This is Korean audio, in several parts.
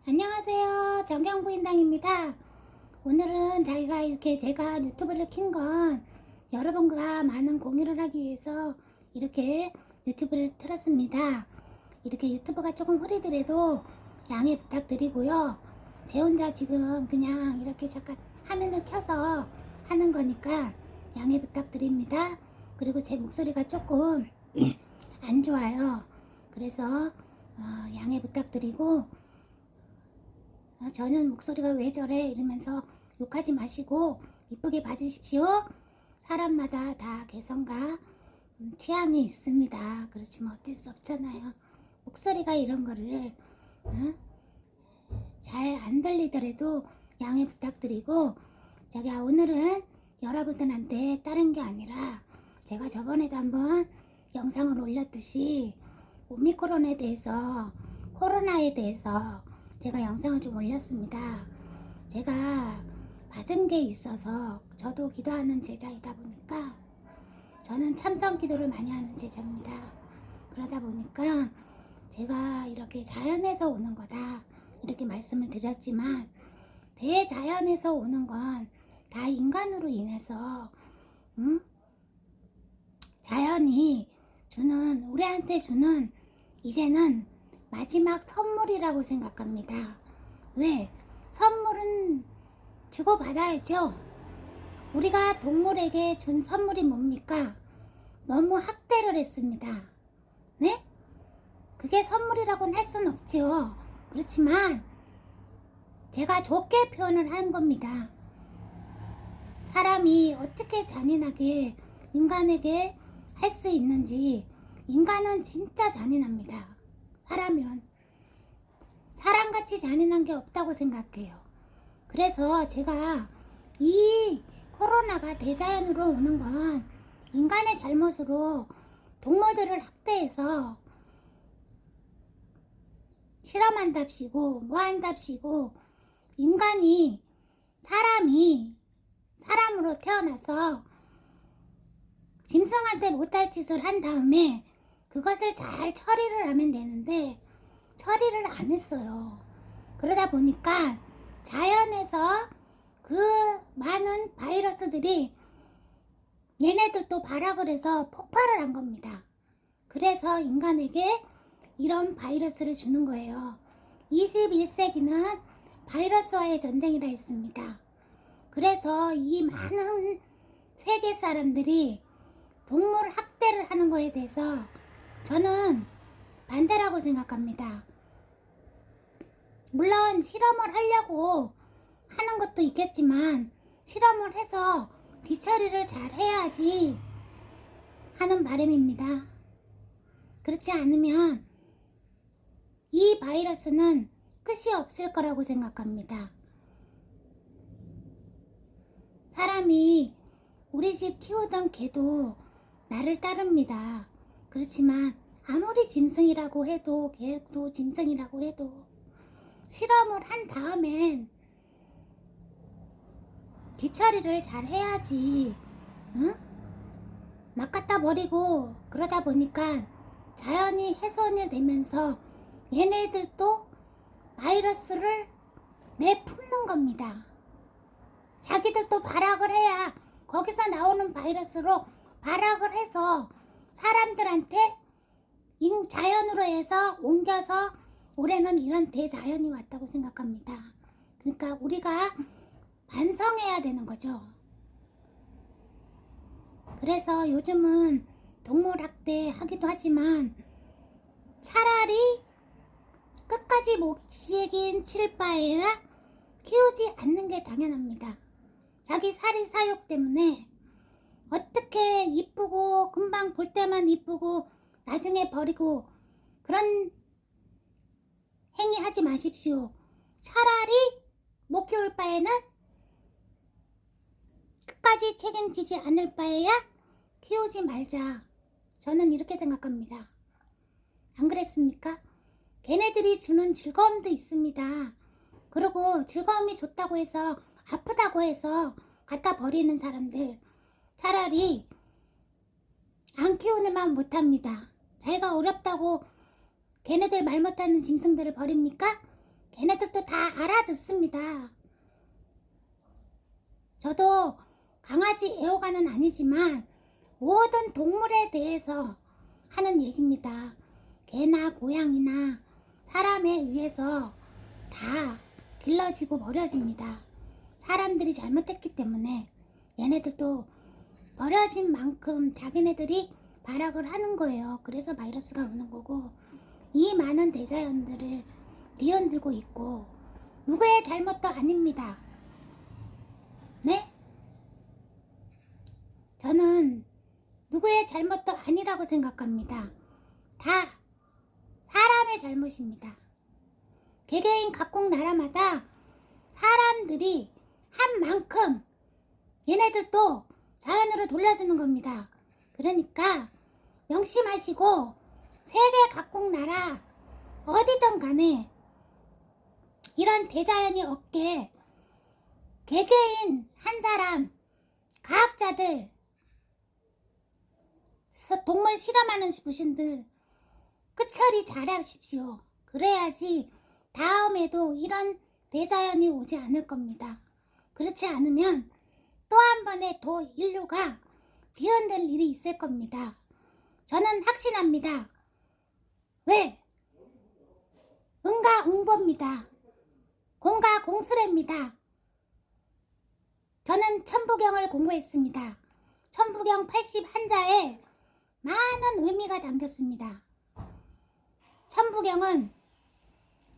안녕하세요. 정경부인당입니다. 오늘은 제가 유튜브를 킨 건 여러분과 많은 공유를 하기 위해서 이렇게 유튜브를 틀었습니다. 이렇게 유튜브가 조금 흐리더라도 양해 부탁드리고요. 제 혼자 지금 그냥 이렇게 잠깐 화면을 켜서 하는 거니까 양해 부탁드립니다. 그리고 제 목소리가 조금 안 좋아요. 그래서 양해 부탁드리고, 저는 목소리가 왜 저래 이러면서 욕하지 마시고 이쁘게 봐주십시오. 사람마다 다 개성과 취향이 있습니다. 그렇지만 어쩔 수 없잖아요. 목소리가 이런 거를 잘 안 들리더라도 양해 부탁드리고, 제가 오늘은 여러분들한테 다른 게 아니라 제가 저번에도 한번 영상을 올렸듯이 오미크론에 대해서, 코로나에 대해서 제가 영상을 좀 올렸습니다. 제가 받은 게 있어서, 저도 기도하는 제자이다 보니까, 저는 참선 기도를 많이 하는 제자입니다. 그러다 보니까 제가 이렇게 자연에서 오는 거다 이렇게 말씀을 드렸지만, 대자연에서 오는 건 다 인간으로 인해서 자연이 우리한테 주는 이제는 마지막 선물이라고 생각합니다. 왜? 선물은 주고받아야죠. 우리가 동물에게 준 선물이 뭡니까? 너무 학대를 했습니다. 네? 그게 선물이라고는 할 수는 없죠. 그렇지만 제가 좋게 표현을 한 겁니다. 사람이 어떻게 잔인하게 인간에게 할 수 있는지. 인간은 진짜 잔인합니다. 사람같이 잔인한 게 없다고 생각해요. 그래서 제가 이 코로나가 대자연으로 오는 건 인간의 잘못으로 동물들을 학대해서 실험한답시고 뭐한답시고, 사람이 사람으로 태어나서 짐승한테 못할 짓을 한 다음에 그것을 잘 처리를 하면 되는데 처리를 안 했어요. 그러다 보니까 자연에서 그 많은 바이러스들이 얘네들도 발악을 해서 폭발을 한 겁니다. 그래서 인간에게 이런 바이러스를 주는 거예요. 21세기는 바이러스와의 전쟁이라 했습니다. 그래서 이 많은 세계 사람들이 동물 학대를 하는 거에 대해서 저는 반대라고 생각합니다. 물론 실험을 하려고 하는 것도 있겠지만 실험을 해서 뒤처리를 잘 해야지 하는 바람입니다. 그렇지 않으면 이 바이러스는 끝이 없을 거라고 생각합니다. 사람이 우리 집 키우던 개도 나를 따릅니다. 그렇지만 아무리 짐승이라고 해도, 개도 짐승이라고 해도 실험을 한 다음엔 뒤처리를 잘 해야지. 막 갖다 버리고 그러다 보니까 자연이 훼손이 되면서 얘네들도 바이러스를 내품는 겁니다. 자기들도 발악을 해야 거기서 나오는 바이러스로 발악을 해서 사람들한테 자연으로 해서 옮겨서 올해는 이런 대자연이 왔다고 생각합니다. 그러니까 우리가 반성해야 되는 거죠. 그래서 요즘은 동물 학대 하기도 하지만 차라리 끝까지 목책인 칠 바에야 키우지 않는 게 당연합니다. 자기 살이 사욕 때문에 어떻게 이쁘고 금방 볼 때만 이쁘고 나중에 버리고 그런 행위 하지 마십시오. 차라리 못 키울 바에는, 끝까지 책임지지 않을 바에야 키우지 말자. 저는 이렇게 생각합니다. 안 그랬습니까? 걔네들이 주는 즐거움도 있습니다. 그리고 즐거움이 좋다고 해서, 아프다고 해서 갖다 버리는 사람들, 차라리 안 키우는만 못합니다. 자기가 어렵다고 걔네들 말 못하는 짐승들을 버립니까? 걔네들도 다 알아듣습니다. 저도 강아지 애호가는 아니지만 모든 동물에 대해서 하는 얘기입니다. 개나 고양이나 사람에 의해서 다 길러지고 버려집니다. 사람들이 잘못했기 때문에 얘네들도 버려진 만큼 자기네들이 발악을 하는 거예요. 그래서 바이러스가 오는 거고, 이 많은 대자연들을 뒤흔들고 있고 누구의 잘못도 아닙니다. 네? 저는 누구의 잘못도 아니라고 생각합니다. 다 사람의 잘못입니다. 개개인 각국 나라마다 사람들이 한 만큼 얘네들도 자연으로 돌려주는 겁니다. 그러니까 명심하시고 세계 각국 나라 어디든 간에 이런 대자연이 없게 개개인 한 사람, 과학자들, 동물 실험하는 분들 끝처리 잘하십시오. 그래야지 다음에도 이런 대자연이 오지 않을 겁니다. 그렇지 않으면 또 한 번의 더 인류가 뒤흔들 일이 있을 겁니다. 저는 확신합니다. 왜? 응가 응보입니다. 공가 공수래입니다. 저는 천부경을 공부했습니다. 천부경 81자에 많은 의미가 담겼습니다. 천부경은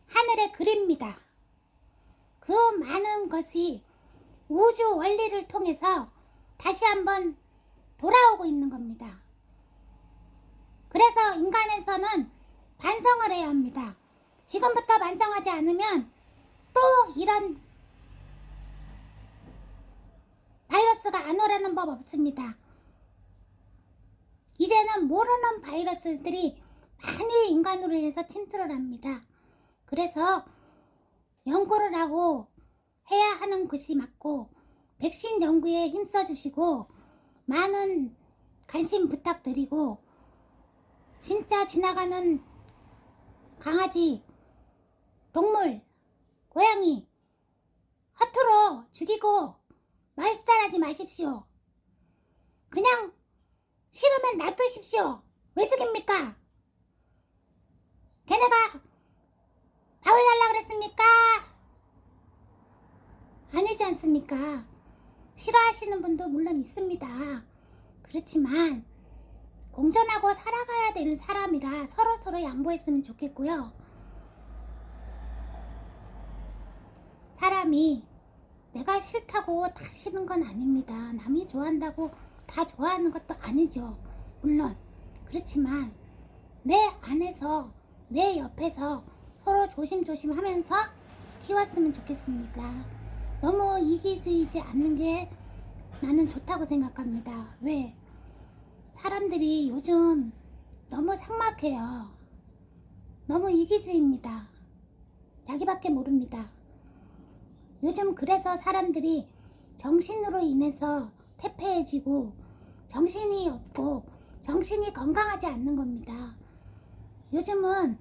하늘의 글입니다. 그 많은 것이 우주 원리를 통해서 다시 한번 돌아오고 있는 겁니다. 그래서 인간에서는 반성을 해야 합니다. 지금부터 반성하지 않으면 또 이런 바이러스가 안 오라는 법 없습니다. 이제는 모르는 바이러스들이 많이 인간으로 인해서 침투를 합니다. 그래서 연구를 하고 해야 하는 것이 맞고, 백신 연구에 힘써주시고 많은 관심 부탁드리고, 진짜 지나가는 강아지, 동물, 고양이 허투루 죽이고 말살하지 마십시오. 그냥 싫으면 놔두십시오. 왜 죽입니까? 걔네가 밥을 달라 그랬습니까? 아니지 않습니까? 싫어하시는 분도 물론 있습니다. 그렇지만 공존하고 살아가야 되는 사람이라 서로서로 양보했으면 좋겠고요. 사람이 내가 싫다고 다 싫은 건 아닙니다. 남이 좋아한다고 다 좋아하는 것도 아니죠. 물론 그렇지만 내 안에서, 내 옆에서 서로 조심조심 하면서 키웠으면 좋겠습니다. 너무 이기주의지 않는 게 나는 좋다고 생각합니다. 왜? 사람들이 요즘 너무 삭막해요. 너무 이기주의입니다. 자기밖에 모릅니다. 요즘 그래서 사람들이 정신으로 인해서 태폐해지고 정신이 없고 정신이 건강하지 않는 겁니다. 요즘은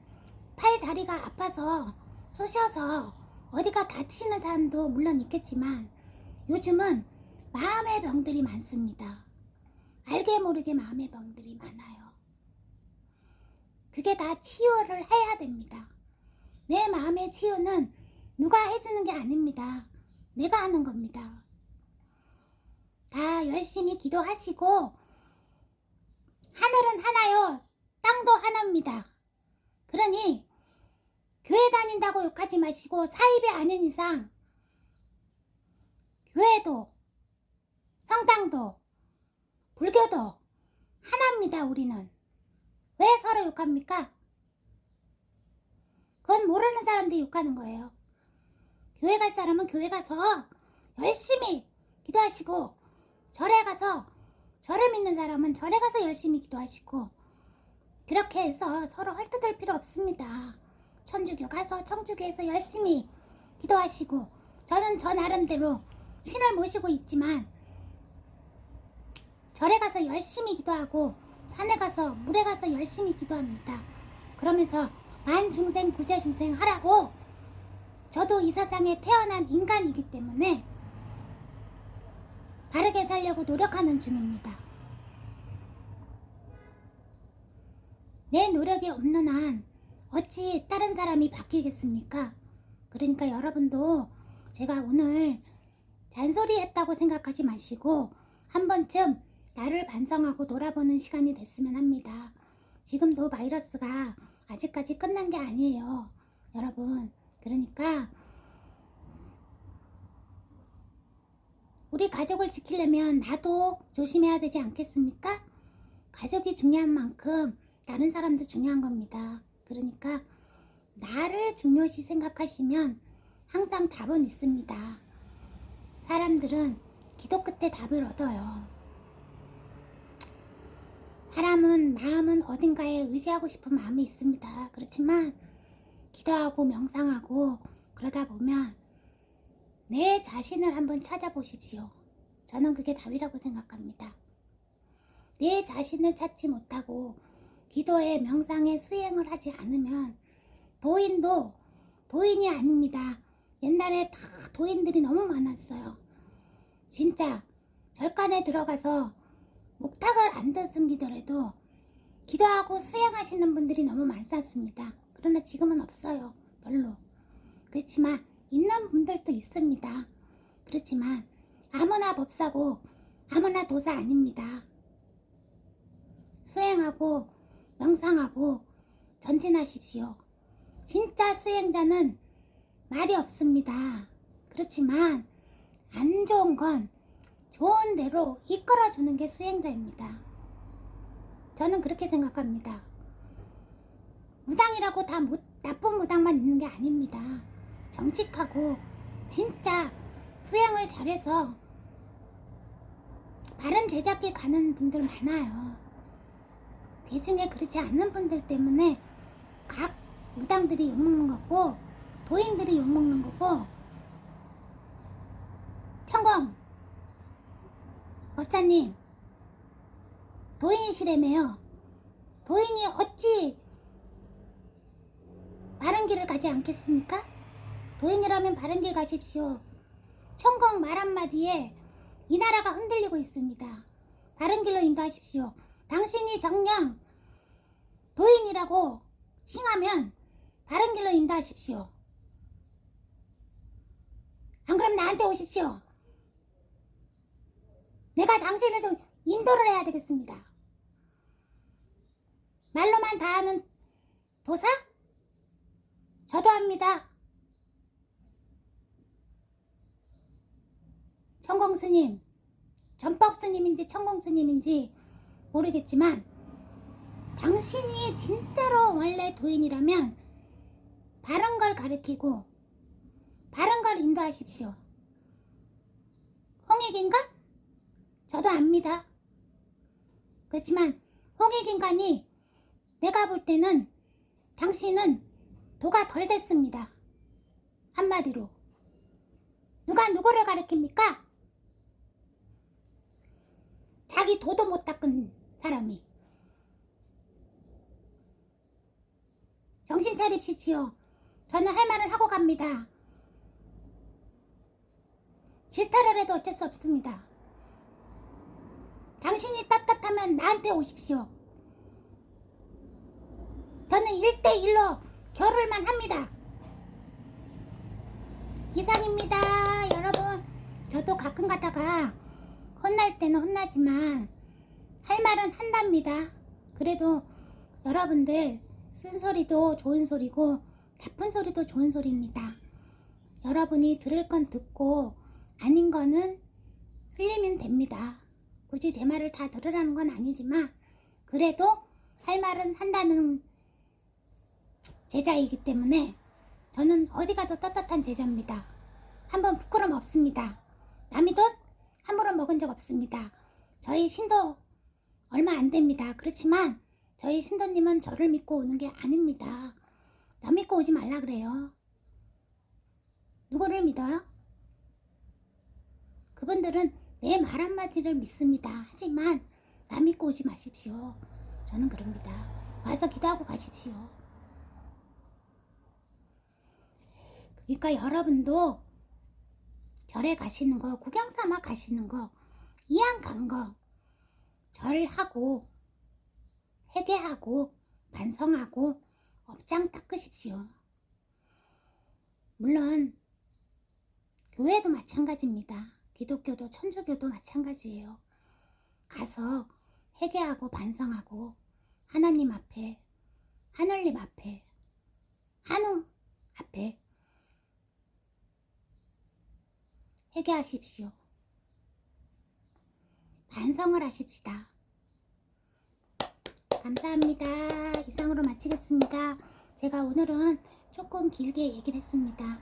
팔 다리가 아파서 쑤셔서 어디가 다치는 사람도 물론 있겠지만 요즘은 마음의 병들이 많습니다. 알게 모르게 마음의 병들이 많아요. 그게 다 치유를 해야 됩니다. 내 마음의 치유는 누가 해주는 게 아닙니다. 내가 하는 겁니다. 다 열심히 기도하시고, 하늘은 하나요, 땅도 하나입니다. 그러니 교회 다닌다고 욕하지 마시고, 사입이 아닌 이상 교회도 성당도 불교도 하나입니다. 우리는 왜 서로 욕합니까? 그건 모르는 사람들이 욕하는 거예요. 교회 갈 사람은 교회 가서 열심히 기도하시고, 절에 가서 절을 믿는 사람은 절에 가서 열심히 기도하시고, 그렇게 해서 서로 헐뜯을 필요 없습니다. 천주교 가서 청주교에서 열심히 기도하시고, 저는 저 나름대로 신을 모시고 있지만 절에 가서 열심히 기도하고 산에 가서 물에 가서 열심히 기도합니다. 그러면서 만중생 구제중생 하라고 저도 이 세상에 태어난 인간이기 때문에 바르게 살려고 노력하는 중입니다. 내 노력이 없는 한 어찌 다른 사람이 바뀌겠습니까? 그러니까 여러분도 제가 오늘 잔소리 했다고 생각하지 마시고 한 번쯤 나를 반성하고 돌아보는 시간이 됐으면 합니다. 지금도 바이러스가 아직까지 끝난 게 아니에요, 여러분. 그러니까 우리 가족을 지키려면 나도 조심해야 되지 않겠습니까? 가족이 중요한 만큼 다른 사람도 중요한 겁니다. 그러니까 나를 중요시 생각하시면 항상 답은 있습니다. 사람들은 기도 끝에 답을 얻어요. 사람은 마음은 어딘가에 의지하고 싶은 마음이 있습니다. 그렇지만 기도하고 명상하고 그러다 보면 내 자신을 한번 찾아보십시오. 저는 그게 답이라고 생각합니다. 내 자신을 찾지 못하고 기도에 명상에 수행을 하지 않으면 도인도 도인이 아닙니다. 옛날에 다 도인들이 너무 많았어요. 진짜 절간에 들어가서 목탁을 안 숨기더라도 기도하고 수행하시는 분들이 너무 많았습니다. 그러나 지금은 없어요. 별로. 그렇지만 있는 분들도 있습니다. 그렇지만 아무나 법사고 아무나 도사 아닙니다. 수행하고 명상하고 전진하십시오. 진짜 수행자는 말이 없습니다. 그렇지만 안 좋은 건 좋은 대로 이끌어주는 게 수행자입니다. 저는 그렇게 생각합니다. 무당이라고 다 나쁜 무당만 있는 게 아닙니다. 정직하고 진짜 수행을 잘해서 바른 제자길 가는 분들 많아요. 그 중에 그렇지 않는 분들 때문에 각 무당들이 욕먹는 거고 도인들이 욕먹는 거고. 천공 법사님, 도인이시라며요. 도인이 어찌 바른 길을 가지 않겠습니까? 도인이라면 바른 길 가십시오. 천공 말 한마디에 이 나라가 흔들리고 있습니다. 바른 길로 인도하십시오. 당신이 정녕 도인이라고 칭하면 바른 길로 인도하십시오. 안 그럼 나한테 오십시오. 내가 당신을 좀 인도를 해야 되겠습니다. 말로만 다 하는 도사? 저도 합니다. 천공스님, 전법스님인지 천공스님인지 모르겠지만 당신이 진짜로 원래 도인이라면 바른 걸 가르치고 바른 걸 인도하십시오. 홍익인간? 저도 압니다. 그렇지만 홍익인간이 내가 볼 때는 당신은 도가 덜 됐습니다. 한마디로 누가 누구를 가르칩니까? 자기 도도 못 닦은 사람이. 정신 차립십시오. 저는 할 말을 하고 갑니다. 질타를 해도 어쩔 수 없습니다. 당신이 떳떳하면 나한테 오십시오. 저는 1대1로 겨룰만 합니다. 이상입니다. 여러분, 저도 가끔 가다가 혼날 때는 혼나지만 할 말은 한답니다. 그래도 여러분들 쓴소리도 좋은 소리고 나쁜 소리도 좋은 소리입니다. 여러분이 들을 건 듣고 아닌 거는 흘리면 됩니다. 굳이 제 말을 다 들으라는 건 아니지만 그래도 할 말은 한다는 제자이기 때문에 저는 어디 가도 떳떳한 제자입니다. 한번 부끄럼 없습니다. 남의 돈 함부로 먹은 적 없습니다. 저희 신도 얼마 안 됩니다. 그렇지만 저희 신도님은 저를 믿고 오는 게 아닙니다. 나 믿고 오지 말라 그래요. 누구를 믿어요? 그분들은 내 말 한마디를 믿습니다. 하지만 나 믿고 오지 마십시오. 저는 그럽니다. 와서 기도하고 가십시오. 그러니까 여러분도 절에 가시는 거, 구경 삼아 가시는 거, 이왕 간 거 절하고 회개하고 반성하고 업장 닦으십시오. 물론 교회도 마찬가지입니다. 기독교도 천주교도 마찬가지예요. 가서 회개하고 반성하고 하나님 앞에, 하늘님 앞에, 하늘 앞에 회개하십시오. 반성을 하십시다. 감사합니다. 이상으로 마치겠습니다. 제가 오늘은 조금 길게 얘기를 했습니다.